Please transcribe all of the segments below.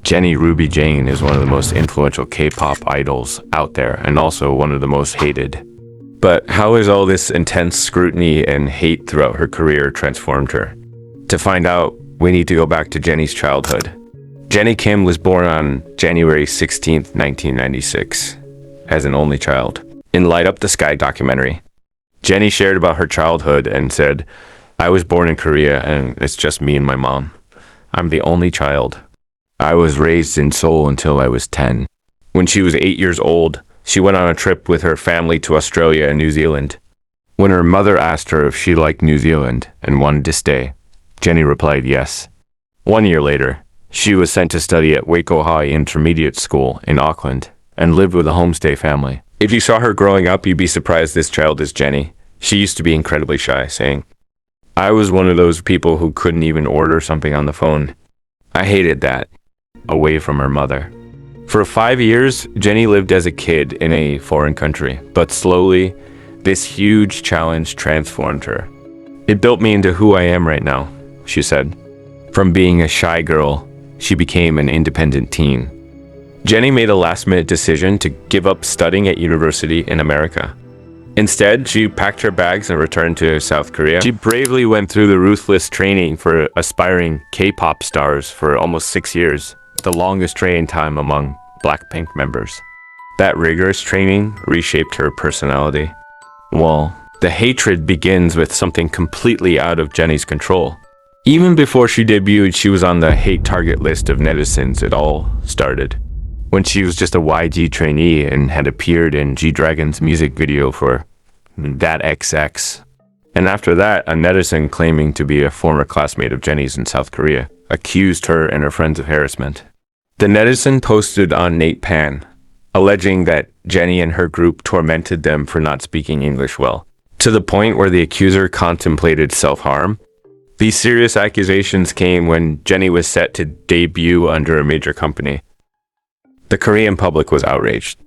Jennie Ruby Jane is one of the most influential K-pop idols out there, and also one of the most hated. But how has all this intense scrutiny and hate throughout her career transformed her? To find out, we need to go back to Jennie's childhood. Jennie Kim was born on January 16th, 1996, as an only child. In Light Up the Sky documentary, Jennie shared about her childhood and said, "I was born in Korea and it's just me and my mom. I'm the only child. I was raised in Seoul until I was 10. When she was 8 years old, she went on a trip with her family to Australia and New Zealand. When her mother asked her if she liked New Zealand and wanted to stay, Jennie replied yes. 1 year later, she was sent to study at Waco High Intermediate School in Auckland and lived with a homestay family. If you saw her growing up, you'd be surprised this child is Jennie. She used to be incredibly shy, saying, "I was one of those people who couldn't even order something on the phone. I hated that." Away from her mother. For 5 years, Jennie lived as a kid in a foreign country, but slowly, this huge challenge transformed her. "It built me into who I am right now," she said. From being a shy girl, she became an independent teen. Jennie made a last-minute decision to give up studying at university in America. Instead, she packed her bags and returned to South Korea. She bravely went through the ruthless training for aspiring K-pop stars for almost 6 years, the longest training time among Blackpink members. That rigorous training reshaped her personality. Well, the hatred begins with something completely out of Jennie's control. Even before she debuted, she was on the hate target list of netizens. It all started when she was just a YG trainee and had appeared in G-Dragon's music video for That XX. And after that, a netizen claiming to be a former classmate of Jennie's in South Korea accused her and her friends of harassment. The netizen posted on Nate Pan, alleging that Jennie and her group tormented them for not speaking English well, to the point where the accuser contemplated self-harm. These serious accusations came when Jennie was set to debut under a major company. The Korean public was outraged.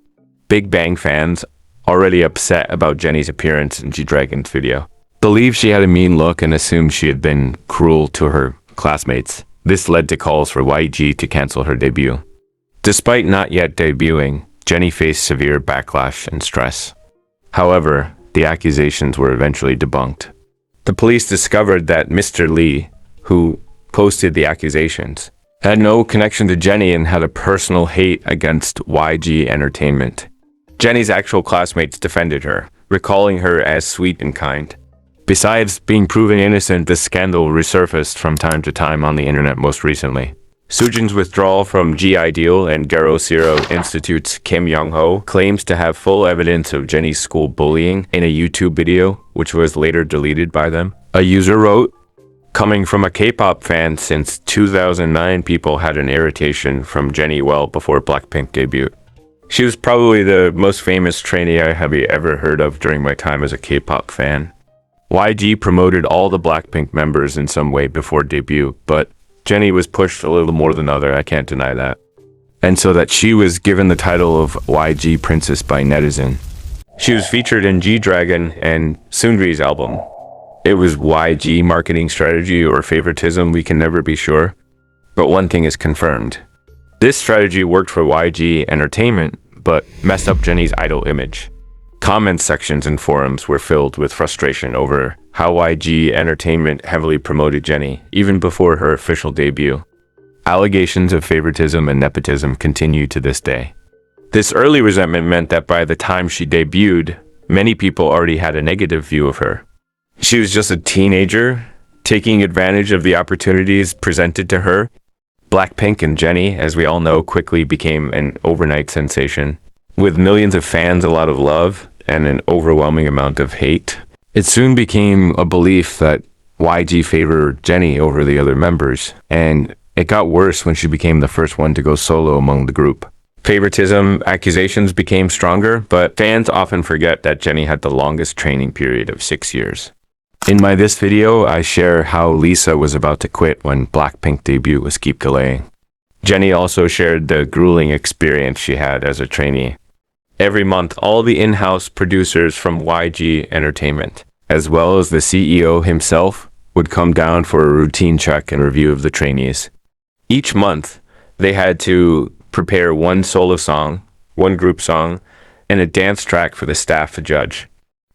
Big Bang fans, already upset about Jennie's appearance in G-Dragon's video, believed she had a mean look and assumed she had been cruel to her classmates. This led to calls for YG to cancel her debut. Despite not yet debuting, Jennie faced severe backlash and stress. However, the accusations were eventually debunked. The police discovered that Mr. Lee, who posted the accusations, had no connection to Jennie and had a personal hate against YG Entertainment. Jennie's actual classmates defended her, recalling her as sweet and kind. Besides being proven innocent, this scandal resurfaced from time to time on the internet most recently. Soojin's withdrawal from G-Ideal and Garo Zero Institute's Kim Young-ho claims to have full evidence of Jennie's school bullying in a YouTube video, which was later deleted by them. A user wrote, "Coming from a K-pop fan since 2009, people had an irritation from Jennie well before Blackpink debut. She was probably the most famous trainee I have ever heard of during my time as a K-pop fan. YG promoted all the Blackpink members in some way before debut, but Jennie was pushed a little more than other, I can't deny that. And so that she was given the title of YG Princess by netizen. She was featured in G-Dragon and Seungri's album. It was YG marketing strategy or favoritism, we can never be sure. But one thing is confirmed. This strategy worked for YG Entertainment, but messed up Jennie's idol image. Comment sections and forums were filled with frustration over how YG Entertainment heavily promoted Jennie, even before her official debut. Allegations of favoritism and nepotism continue to this day. This early resentment meant that by the time she debuted, many people already had a negative view of her. She was just a teenager, taking advantage of the opportunities presented to her. Blackpink and Jennie, as we all know, quickly became an overnight sensation. With millions of fans, a lot of love, and an overwhelming amount of hate. It soon became a belief that YG favored Jennie over the other members, and it got worse when she became the first one to go solo among the group. Favoritism accusations became stronger, but fans often forget that Jennie had the longest training period of 6 years. In this video, I share how Lisa was about to quit when Blackpink debut was keep delaying. Jennie also shared the grueling experience she had as a trainee. Every month, all the in-house producers from YG Entertainment, as well as the CEO himself, would come down for a routine check and review of the trainees. Each month, They had to prepare one solo song, one group song, and a dance track for the staff to judge.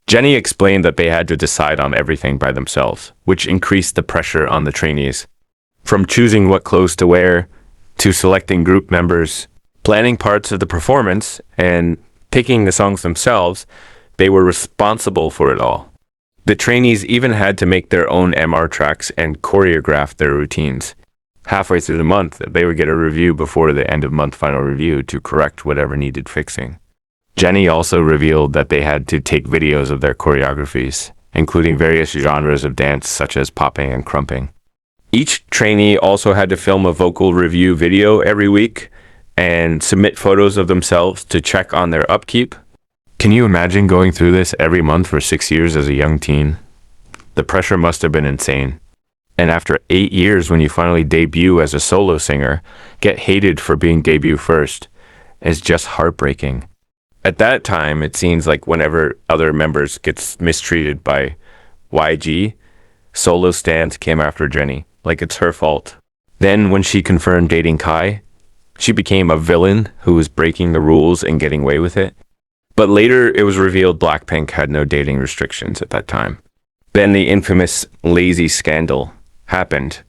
Jennie explained that they had to decide on everything by themselves, which increased the pressure on the trainees. From choosing what clothes to wear, to selecting group members, planning parts of the performance, and picking the songs themselves, they were responsible for it all. The trainees even had to make their own MR tracks and choreograph their routines. Halfway through the month, they would get a review before the end of month final review to correct whatever needed fixing. Jennie also revealed that they had to take videos of their choreographies, including various genres of dance such as popping and crumping. Each trainee also had to film a vocal review video every week and submit photos of themselves to check on their upkeep. Can you imagine going through this every month for 6 years as a young teen? The pressure must have been insane. And after 8 years, when you finally debut as a solo singer, get hated for being debut first is just heartbreaking. At that time, it seems like whenever other members gets mistreated by YG, solo stans came after Jennie, like it's her fault. Then when she confirmed dating Kai, she became a villain who was breaking the rules and getting away with it. But later, it was revealed Blackpink had no dating restrictions at that time. Then the infamous lazy scandal happened.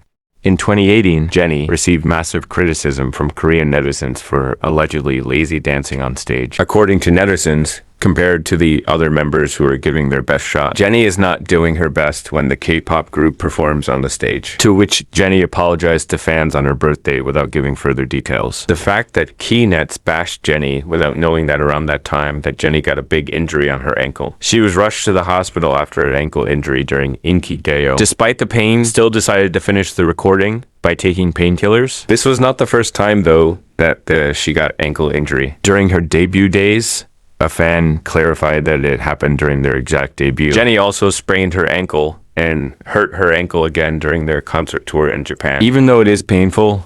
In 2018, Jennie received massive criticism from Korean netizens for allegedly lazy dancing on stage. According to netizens, compared to the other members who are giving their best shot, Jennie is not doing her best when the K-pop group performs on the stage, to which Jennie apologized to fans on her birthday without giving further details. The fact that Keenets bashed Jennie without knowing that around that time that Jennie got a big injury on her ankle. She was rushed to the hospital after an ankle injury during Inkigayo. Despite the pain, still decided to finish the recording by taking painkillers. This was not the first time, though, that she got ankle injury. During her debut days, a fan clarified that it happened during their exact debut. Jennie also sprained her ankle and hurt her ankle again during their concert tour in Japan. Even though it is painful,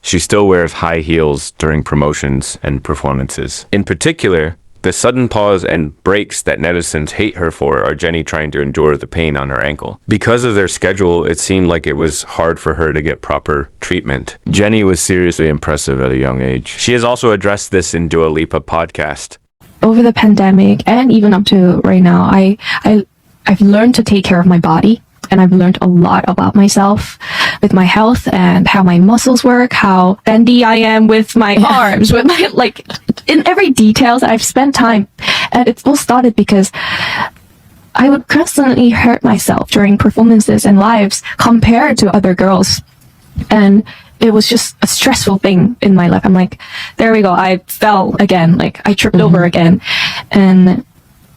she still wears high heels during promotions and performances. In particular, the sudden pause and breaks that netizens hate her for are Jennie trying to endure the pain on her ankle. Because of their schedule, it seemed like it was hard for her to get proper treatment. Jennie was seriously impressive at a young age. She has also addressed this in Dua Lipa podcast. Over the pandemic and even up to right now, I've learned to take care of my body, and I've learned a lot about myself with my health and how my muscles work, how bendy I am with my arms, with my, like, in every details. I've spent time, and it all started because I would constantly hurt myself during performances and lives compared to other girls, and it was just a stressful thing in my life. I'm like, there we go. I fell again. Like, I tripped over again. And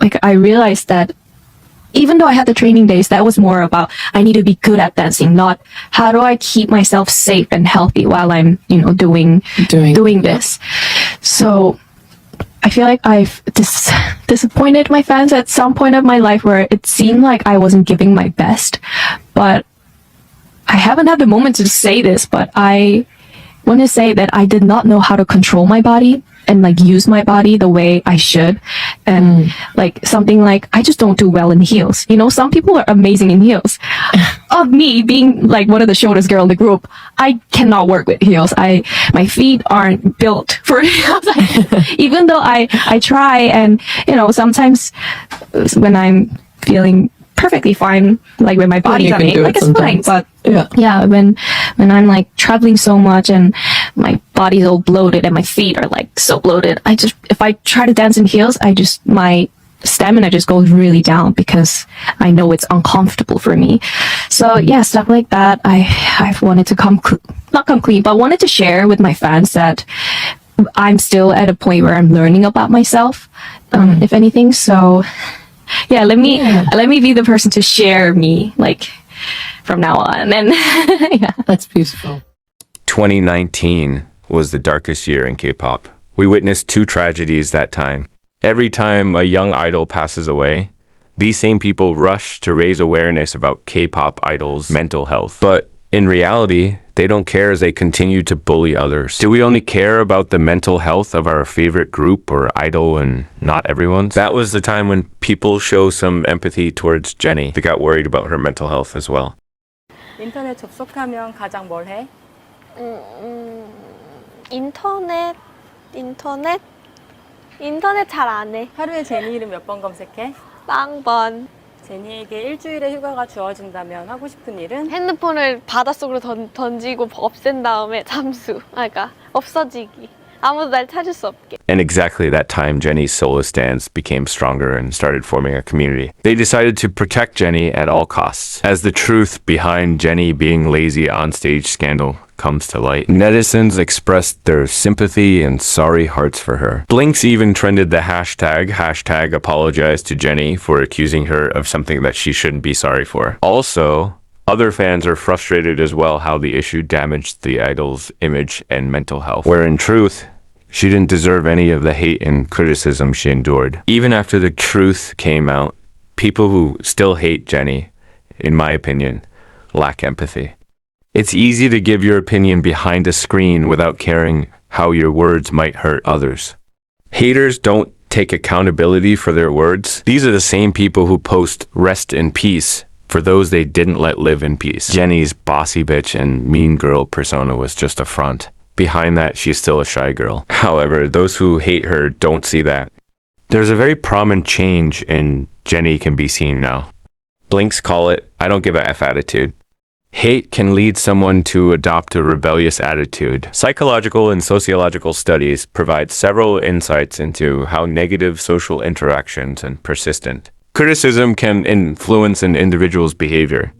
like, I realized that even though I had the training days, that was more about, I need to be good at dancing, not how do I keep myself safe and healthy while I'm, doing this. So I feel like I've disappointed my fans at some point of my life where it seemed like I wasn't giving my best, but I haven't had the moment to say this, but I want to say that I did not know how to control my body and like use my body the way I should. And like something like, I just don't do well in heels. Some people are amazing in heels. Of me being like one of the shortest girl in the group, I cannot work with heels. My feet aren't built for heels. Even though I try, and sometimes when I'm feeling perfectly fine, like when my body's on it, like it's sometimes fine. But yeah, when I'm like traveling so much and my body's all bloated and my feet are like so bloated, if I try to dance in heels, my stamina just goes really down because I know it's uncomfortable for me. So yeah, stuff like that. I've wanted to not come clean, but wanted to share with my fans that I'm still at a point where I'm learning about myself, if anything. So yeah, let me be the person to share me, like, from now on. And yeah, that's beautiful. 2019 was the darkest year in K-pop. We witnessed 2 tragedies that time. Every time a young idol passes away, these same people rush to raise awareness about K-pop idols' mental health. But in reality, they don't care as they continue to bully others. Do we only care about the mental health of our favorite group or idol and not everyone's? That was the time when people show some empathy towards Jennie. They got worried about her mental health as well. 인터넷 접속하면 가장 뭘 해? 인터넷 잘 안 해. 하루에 제니 이름 몇 번 검색해? 빵번. 제니에게 일주일의 휴가가 주어진다면 하고 싶은 일은? 핸드폰을 바닷속으로 던지고 없앤 다음에 잠수. 그러니까 없어지기. 아무도 날 찾을 수 없게. And exactly that time, Jennie's solo stands became stronger and started forming a community. They decided to protect Jennie at all costs. As the truth behind Jennie being lazy on stage scandal comes to light, netizens expressed their sympathy and sorry hearts for her. Blinks even trended the hashtag apologize to Jennie for accusing her of something that she shouldn't be sorry for. Also, other fans are frustrated as well how the issue damaged the idol's image and mental health, where in truth, she didn't deserve any of the hate and criticism she endured. Even after the truth came out, people who still hate Jennie, in my opinion, lack empathy. It's easy to give your opinion behind a screen without caring how your words might hurt others. Haters don't take accountability for their words. These are the same people who post rest in peace for those they didn't let live in peace. Jennie's bossy bitch and mean girl persona was just a front. Behind that, she's still a shy girl. However, those who hate her don't see that. There's a very prominent change in Jennie can be seen now. Blinks call it, I don't give a F attitude. Hate can lead someone to adopt a rebellious attitude. Psychological and sociological studies provide several insights into how negative social interactions and persistent criticism can influence an individual's behavior.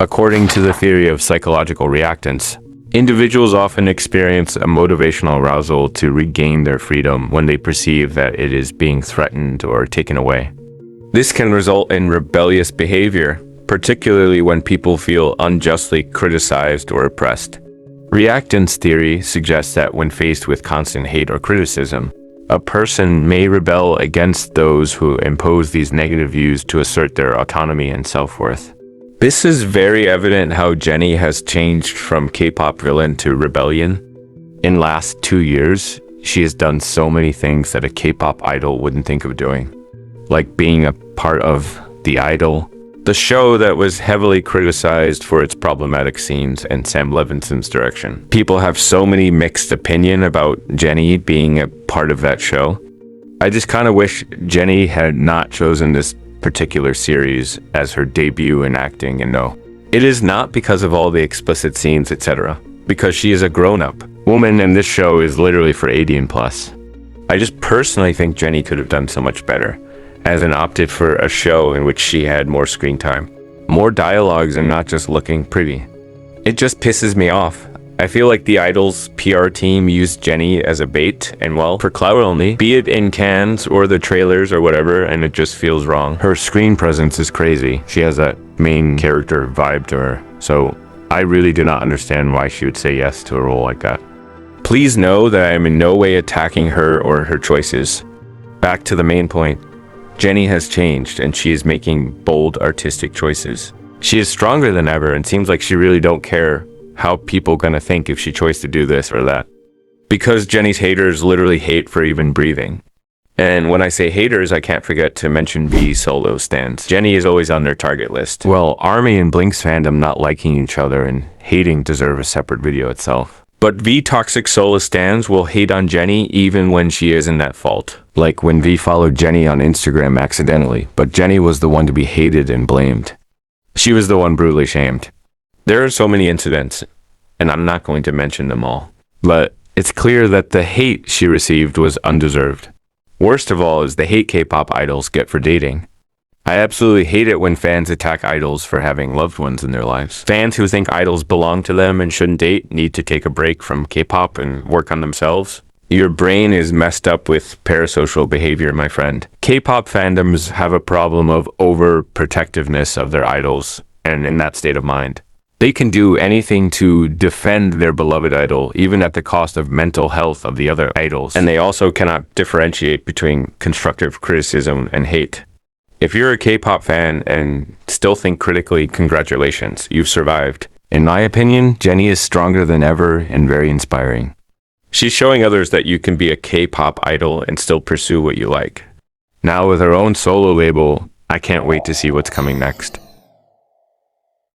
According to the theory of psychological reactance, individuals often experience a motivational arousal to regain their freedom when they perceive that it is being threatened or taken away. This can result in rebellious behavior, particularly when people feel unjustly criticized or oppressed. Reactance theory suggests that when faced with constant hate or criticism, a person may rebel against those who impose these negative views to assert their autonomy and self-worth. This is very evident how Jennie has changed from K-pop villain to rebellion. In last 2 years, she has done so many things that a K-pop idol wouldn't think of doing. Like being a part of The Idol, the show that was heavily criticized for its problematic scenes and Sam Levinson's direction. People have so many mixed opinion about Jennie being a part of that show. I just kind of wish Jennie had not chosen this particular series as her debut in acting, and no, it is not because of all the explicit scenes, etc. Because she is a grown-up woman and this show is literally for 18 plus. I just personally think Jennie could have done so much better, as an opted for a show in which she had more screen time, more dialogues, and not just looking pretty. It just pisses me off. I feel like the Idol's PR team used Jennie as a bait and, well, for clout only, be it in cans or the trailers or whatever, and it just feels wrong. Her screen presence is crazy. She has that main character vibe to her, so I really do not understand why she would say yes to a role like that. Please know that I am in no way attacking her or her choices. Back to the main point. Jennie has changed and she is making bold artistic choices. She is stronger than ever and seems like she really don't care how people gonna think if she chose to do this or that. Because Jennie's haters literally hate for even breathing. And when I say haters, I can't forget to mention V solo stands. Jennie is always on their target list. Well, ARMY and Blink's fandom not liking each other and hating deserve a separate video itself. But V toxic solo stands will hate on Jennie even when she isn't at fault. Like when V followed Jennie on Instagram accidentally, but Jennie was the one to be hated and blamed. She was the one brutally shamed. There are so many incidents, and I'm not going to mention them all. But it's clear that the hate she received was undeserved. Worst of all is the hate K-pop idols get for dating. I absolutely hate it when fans attack idols for having loved ones in their lives. Fans who think idols belong to them and shouldn't date need to take a break from K-pop and work on themselves. Your brain is messed up with parasocial behavior, my friend. K-pop fandoms have a problem of overprotectiveness of their idols, and in that state of mind. They can do anything to defend their beloved idol, even at the cost of mental health of the other idols. And they also cannot differentiate between constructive criticism and hate. If you're a K-pop fan and still think critically, congratulations, you've survived. In my opinion, Jennie is stronger than ever and very inspiring. She's showing others that you can be a K-pop idol and still pursue what you like. Now with her own solo label, I can't wait to see what's coming next.